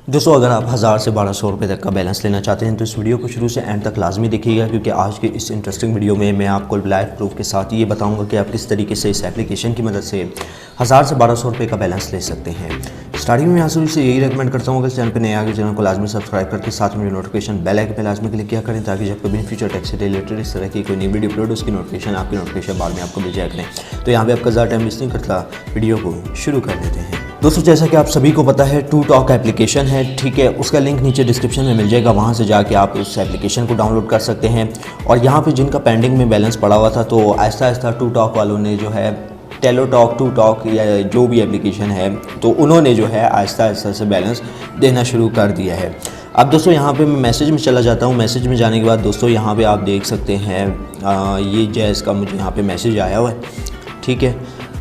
दोस्तों अगर आप 1000 से 1200 रुपये तक का बैलेंस लेना चाहते हैं तो इस वीडियो को शुरू से एंड तक लाजमी देखिएगा, क्योंकि आज के इस इंटरेस्टिंग वीडियो में मैं आपको लाइव प्रूफ के साथ ये बताऊंगा कि आप किस तरीके से इस एप्लीकेशन की मदद से 1000 से 1200 रुपये का बैलेंस ले सकते हैं। स्टार्टिंग में यहाँ से यही रेकमेंड करता हूँ, अगर चैनल पर नए आगे चैनल को लाजमी सब्सक्राइब करके साथ में नोटिफिकेशन बेल आइकन पे लाजमी क्लिक किया करें, ताकि जब कभी फ्यूचर टैक्स से रिलेटेड इस तरह की कोई नई वीडियो अपलोड उसकी नोटिफिकेशन आपकी नोटिफिकेशन बाद में आपको मिल जाया करें। तो यहाँ पे आपका ज़्यादा टाइम वेस्ट नहीं करता, वीडियो को शुरू कर लेते हैं। दोस्तों जैसा कि आप सभी को पता है TelloTalk एप्लीकेशन है, ठीक है, उसका लिंक नीचे डिस्क्रिप्शन में मिल जाएगा, वहाँ से जाके आप उस एप्लीकेशन को डाउनलोड कर सकते हैं। और यहाँ पे जिनका पेंडिंग में बैलेंस पड़ा हुआ था, तो आहिस्ता आहिस्ता TelloTalk वालों ने जो है TelloTalk या जो भी एप्लीकेशन है, तो उन्होंने जो है आहिस्ता आहिस्ता से बैलेंस देना शुरू कर दिया है। अब दोस्तों यहाँ पे मैं मैसेज में चला जाता हूँ। मैसेज में जाने के बाद दोस्तों यहाँ पे आप देख सकते हैं ये जैज़ का मुझे यहाँ पे मैसेज आया हुआ है, ठीक है।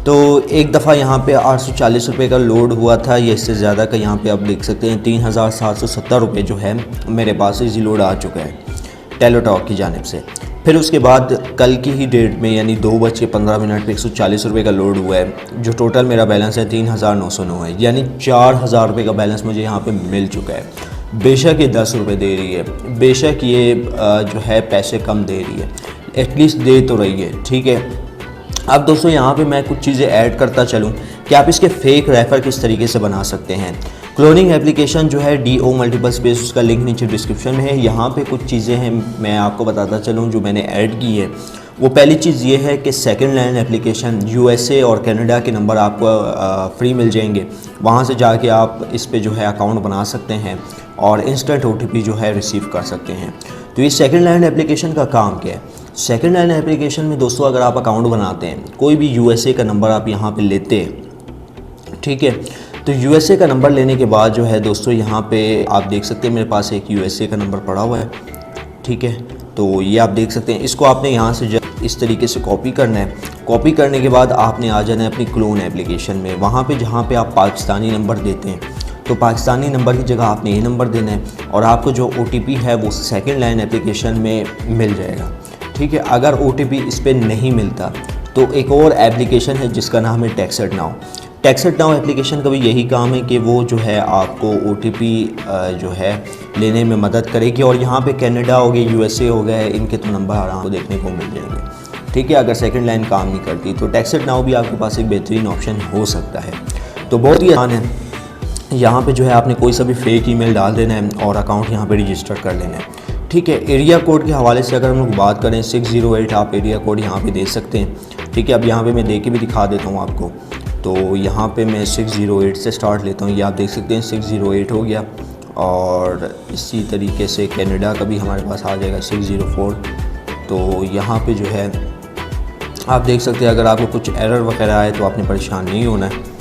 तो एक दफ़ा यहाँ पे 840 रुपये का लोड हुआ था, या इससे ज़्यादा का यहाँ पे आप देख सकते हैं 3770 रुपये जो है मेरे पास इजी लोड आ चुका है TelloTalk की जानिब से। फिर उसके बाद कल की ही डेट में यानी 2:15 पे 140 रुपये का लोड हुआ है, जो टोटल मेरा बैलेंस है 3909 है, यानी 4000 रुपये का बैलेंस मुझे यहाँ पे मिल चुका है। बेशक ये 10 रुपये दे रही है, बेशक ये जो है पैसे कम दे रही है, एटलीस्ट दे तो रही है, ठीक है। अब दोस्तों यहाँ पे मैं कुछ चीज़ें ऐड करता चलूँ कि आप इसके फेक रेफर किस तरीके से बना सकते हैं। क्लोनिंग एप्लीकेशन जो है DO मल्टीपल स्पेस, उसका लिंक नीचे डिस्क्रिप्शन में है। यहाँ पे कुछ चीज़ें हैं मैं आपको बताता चलूँ जो मैंने ऐड की है। वो पहली चीज़ ये है कि सेकंड लैंड एप्लीकेशन USA और कनाडा के नंबर आपको फ्री मिल जाएंगे, वहाँ से जाके आप इस पे जो है अकाउंट बना सकते हैं और इंस्टेंट OTP जो है रिसीव कर सकते हैं। तो ये सेकंड लैंड एप्लीकेशन का काम क्या है? सेकंड लैंड एप्लीकेशन में दोस्तों अगर आप अकाउंट बनाते हैं, कोई भी USA का नंबर आप यहाँ पे लेते हैं, ठीक है, तो USA का नंबर लेने के बाद जो है दोस्तों यहाँ पे आप देख सकते हैं मेरे पास एक USA का नंबर पड़ा हुआ है, ठीक है। तो ये आप देख सकते हैं, इसको आपने यहाँ से इस तरीके से कॉपी करना है। कॉपी करने के बाद आपने आ जाना है अपनी क्लोन एप्लीकेशन में, वहाँ पे जहाँ पे आप पाकिस्तानी नंबर देते हैं, तो पाकिस्तानी नंबर की जगह आपने ये नंबर देना है और आपको जो OTP है वो सेकंड लाइन एप्लीकेशन में मिल जाएगा, ठीक है। अगर OTP इस पर नहीं मिलता तो एक और एप्लीकेशन है जिसका नाम है टेक्सट नाउ एप्लीकेशन का भी यही काम है कि वो जो है आपको OTP जो है लेने में मदद करेगी। और यहाँ पे कनाडा हो गया, USA हो गया, इनके तो नंबर आराम को देखने को मिल जाएंगे, ठीक है। अगर सेकंड लाइन काम नहीं करती तो टेक्सट नाउ भी आपके पास एक बेहतरीन ऑप्शन हो सकता है। तो बहुत ही आसान है, यहाँ पे जो है आपने कोई सा भी फेक ईमेल डाल देना है और अकाउंट यहाँ पे रजिस्टर कर लेना है, ठीक है। एरिया कोड के हवाले से अगर हम लोग बात करें 608 आप एरिया कोड यहाँ पे दे सकते हैं, ठीक है। अब यहाँ पे मैं दे के भी दिखा देता हूँ आपको। तो यहाँ पे मैं 608 से स्टार्ट लेता हूँ, ये आप देख सकते हैं 608 हो गया। और इसी तरीके से कनाडा का भी हमारे पास आ जाएगा 604। तो यहाँ पे जो है आप देख सकते हैं, अगर आपको कुछ एरर वगैरह आए तो आपने परेशान नहीं होना है।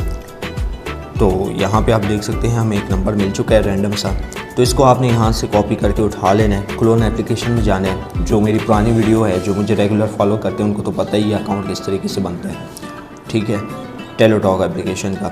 तो यहाँ पे आप देख सकते हैं हमें एक नंबर मिल चुका है रैंडम सा, तो इसको आपने यहाँ से कॉपी करके उठा लेना है, क्लोन एप्लीकेशन में जाना है। जो मेरी पुरानी वीडियो है, जो मुझे रेगुलर फॉलो करते हैं उनको तो पता ही है अकाउंट किस तरीके से बनता है, ठीक है, TelloTalk एप्लीकेशन का।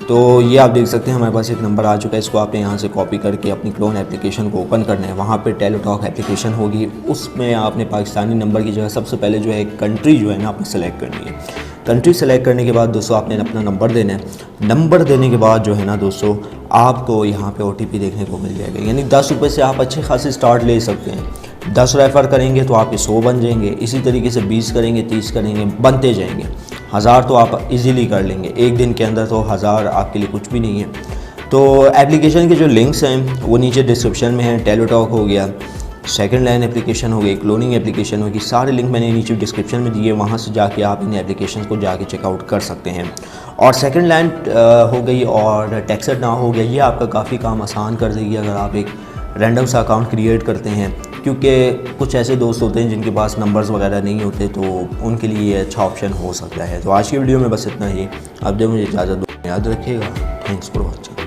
तो ये आप देख सकते हैं हमारे पास एक नंबर आ चुका है, इसको आपने यहाँ से कॉपी करके अपनी क्लोन एप्लीकेशन को ओपन करना है। वहाँ पे TelloTalk एप्लीकेशन होगी, उसमें आपने पाकिस्तानी नंबर की जगह सबसे पहले जो है कंट्री जो है ना आपने सेलेक्ट करनी है। कंट्री सेलेक्ट करने के बाद दोस्तों आपने अपना नंबर देना है। नंबर देने के बाद जो है ना दोस्तों आपको यहाँ पे OTP देखने को मिल जाएगा, यानी 10 रुपये से आप अच्छे खासे स्टार्ट ले सकते हैं। 10 रेफ़र करेंगे तो आपके 100 बन जाएंगे, इसी तरीके से 20 करेंगे, 30 करेंगे, बनते जाएंगे। 1000 तो आप इजीली कर लेंगे एक दिन के अंदर, तो 1000 आपके लिए कुछ भी नहीं है। तो एप्लीकेशन के जो लिंक्स हैं वो नीचे डिस्क्रिप्शन में है। TelloTalk हो गया, सेकंड लाइन एप्लीकेशन हो गई, क्लोनिंग एप्लीकेशन होगी, सारे लिंक मैंने नीचे डिस्क्रिप्शन में दिए, वहाँ से जाके आप इन एप्लीकेशन को जाके चेकआउट कर सकते हैं। और सेकंड लाइन हो गई और टेक्सट नाउ हो गया, ये आपका काफ़ी काम आसान कर देगी अगर आप एक रैंडम सा अकाउंट क्रिएट करते हैं, क्योंकि कुछ ऐसे दोस्त होते हैं जिनके पास नंबर्स वगैरह नहीं होते, तो उनके लिए ये अच्छा ऑप्शन हो सकता है। तो आज की वीडियो में बस इतना ही। अब जब मुझे इजाज़त दो, याद रखिएगा। Thanks for watching.